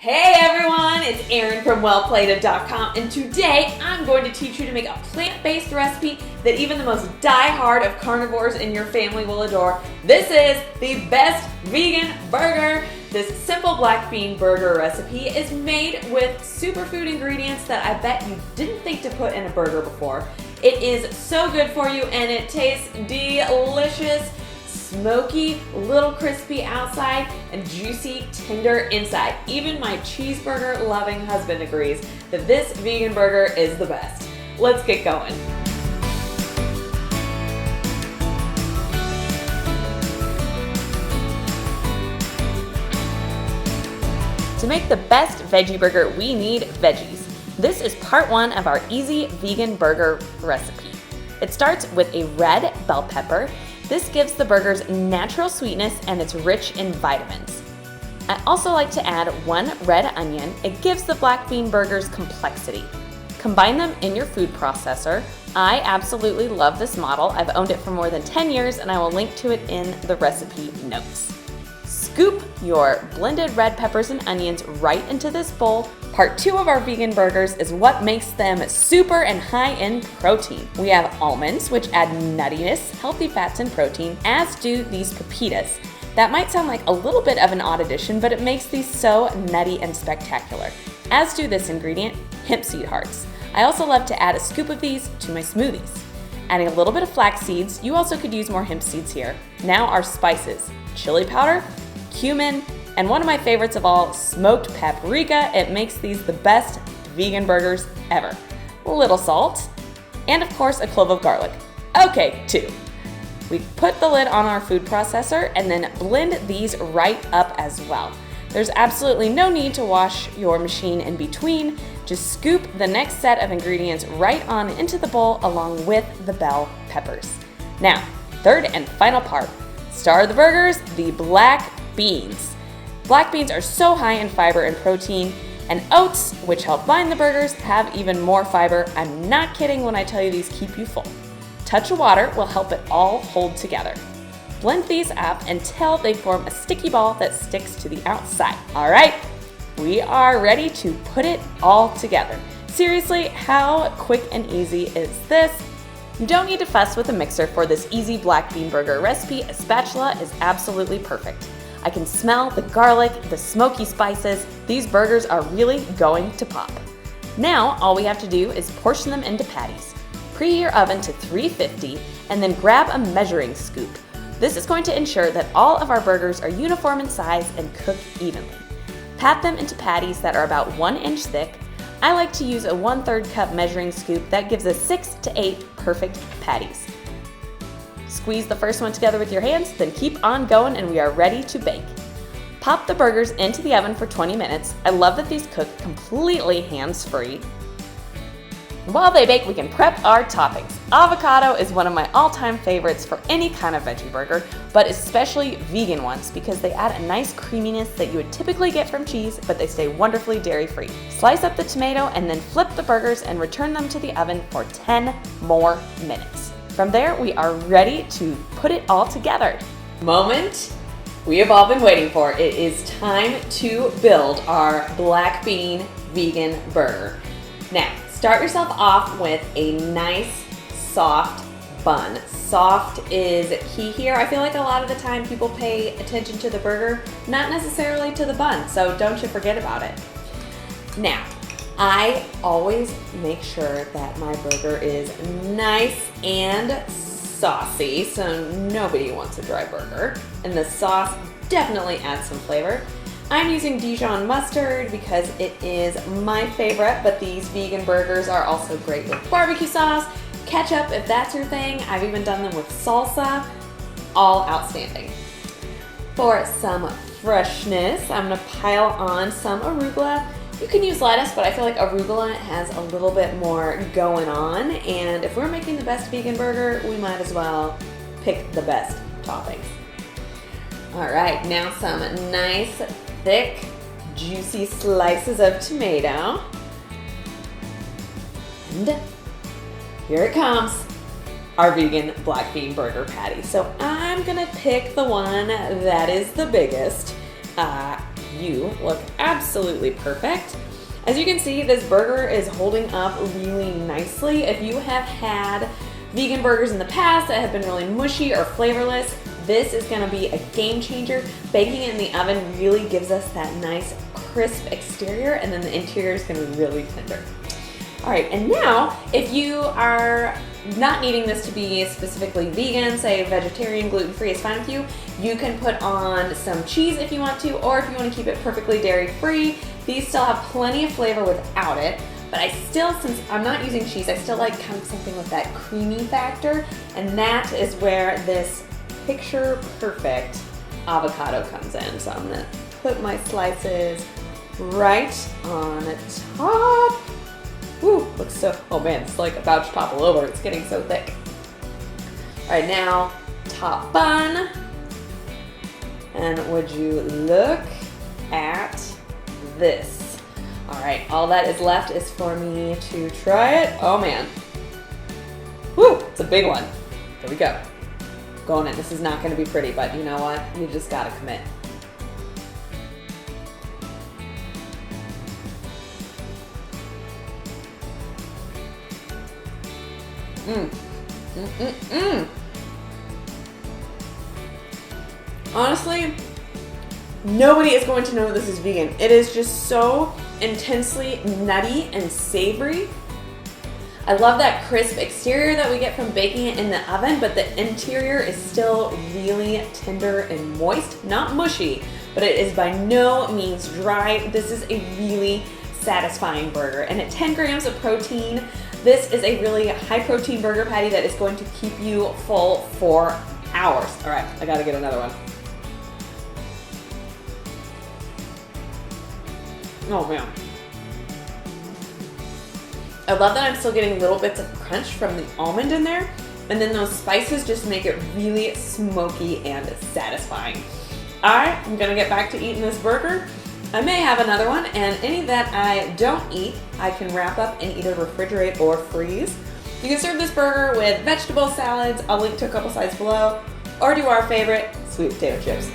Hey everyone, it's Erin from wellplated.com, and today I'm going to teach you to make a plant-based recipe that even the most die-hard of carnivores in your family will adore. This is the best vegan burger. This simple black bean burger recipe is made with superfood ingredients that I bet you didn't think to put in a burger before. It is so good for you and it tastes delicious. Smoky, little crispy outside, and juicy, tender inside. Even my cheeseburger-loving husband agrees that this vegan burger is the best. Let's get going. To make the best veggie burger, we need veggies. This is part one of our easy vegan burger recipe. It starts with a red bell pepper. This gives the burgers natural sweetness and it's rich in vitamins. I also like to add one red onion. It gives the black bean burgers complexity. Combine them in your food processor. I absolutely love this model. I've owned it for more than 10 years and I will link to it in the recipe notes. Scoop your blended red peppers and onions right into this bowl. Part two of our vegan burgers is what makes them super and high in protein. We have almonds, which add nuttiness, healthy fats, and protein, as do these pepitas. That might sound like a little bit of an odd addition, but it makes these so nutty and spectacular, as do this ingredient, hemp seed hearts. I also love to add a scoop of these to my smoothies. Adding a little bit of flax seeds, you also could use more hemp seeds here. Now our spices, chili powder, cumin, and one of my favorites of all, smoked paprika. It makes these the best vegan burgers ever. A little salt, and of course a clove of garlic. Okay, 2. We put the lid on our food processor and then blend these right up as well. There's absolutely no need to wash your machine in between. Just scoop the next set of ingredients right on into the bowl along with the bell peppers. Now, third and final part, star of the burgers, the black beans. Black beans are so high in fiber and protein, and oats, which help bind the burgers, have even more fiber. I'm not kidding when I tell you these keep you full. Touch of water will help it all hold together. Blend these up until they form a sticky ball that sticks to the outside. All right, we are ready to put it all together. Seriously, how quick and easy is this? You don't need to fuss with a mixer for this easy black bean burger recipe. A spatula is absolutely perfect. I can smell the garlic, the smoky spices. These burgers are really going to pop. Now, all we have to do is portion them into patties. Preheat your oven to 350 and then grab a measuring scoop. This is going to ensure that all of our burgers are uniform in size and cook evenly. Pat them into patties that are about 1 inch thick. I like to use a 1/3 cup measuring scoop that gives us 6 to 8 perfect patties. Squeeze the first one together with your hands, then keep on going and we are ready to bake. Pop the burgers into the oven for 20 minutes. I love that these cook completely hands-free. While they bake, we can prep our toppings. Avocado is one of my all-time favorites for any kind of veggie burger, but especially vegan ones because they add a nice creaminess that you would typically get from cheese, but they stay wonderfully dairy-free. Slice up the tomato and then flip the burgers and return them to the oven for 10 more minutes. From there, we are ready to put it all together. Moment we have all been waiting for. It is time to build our black bean vegan burger. Now, start yourself off with a nice, soft bun. Soft is key here. I feel like a lot of the time people pay attention to the burger, not necessarily to the bun, so don't you forget about it. Now, I always make sure that my burger is nice and saucy, so nobody wants a dry burger. And the sauce definitely adds some flavor. I'm using Dijon mustard because it is my favorite, but these vegan burgers are also great with barbecue sauce, ketchup if that's your thing. I've even done them with salsa. All outstanding. For some freshness, I'm gonna pile on some arugula. You can use lettuce, but I feel like arugula has a little bit more going on, and if we're making the best vegan burger, we might as well pick the best toppings. All right, now some nice, thick, juicy slices of tomato. And here it comes, our vegan black bean burger patty. So I'm gonna pick the one that is the biggest. you look absolutely perfect. As you can see, this burger is holding up really nicely. If you have had vegan burgers in the past that have been really mushy or flavorless, this is gonna be a game changer. Baking it in the oven really gives us that nice crisp exterior, and then the interior is gonna be really tender. All right, and now, if you are not needing this to be specifically vegan, say vegetarian, gluten-free is fine with you, you can put on some cheese if you want to, or if you want to keep it perfectly dairy-free. These still have plenty of flavor without it, but I still, since I'm not using cheese, I still like kind of something with that creamy factor, and that is where this picture perfect avocado comes in. So I'm gonna put my slices right on top. Woo, looks so, oh man, it's like about to topple over. It's getting so thick. All right, now top bun. And would you look at this? All right, all that is left is for me to try it. Oh man. Woo, it's a big one. Here we go. Going in. This is not gonna be pretty, but you know what? You just gotta commit. Honestly, nobody is going to know this is vegan. It is just so intensely nutty and savory. I love that crisp exterior that we get from baking it in the oven, but the interior is still really tender and moist. Not mushy, but it is by no means dry. This is a really satisfying burger. And at 10 grams of protein, this is a really high protein burger patty that is going to keep you full for hours. All right, I gotta get another one. Oh man. I love that I'm still getting little bits of crunch from the almond in there, and then those spices just make it really smoky and satisfying. All right, I'm gonna get back to eating this burger. I may have another one, and any that I don't eat, I can wrap up and either refrigerate or freeze. You can serve this burger with vegetable salads. I'll link to a couple sides below, or do our favorite, sweet potato chips.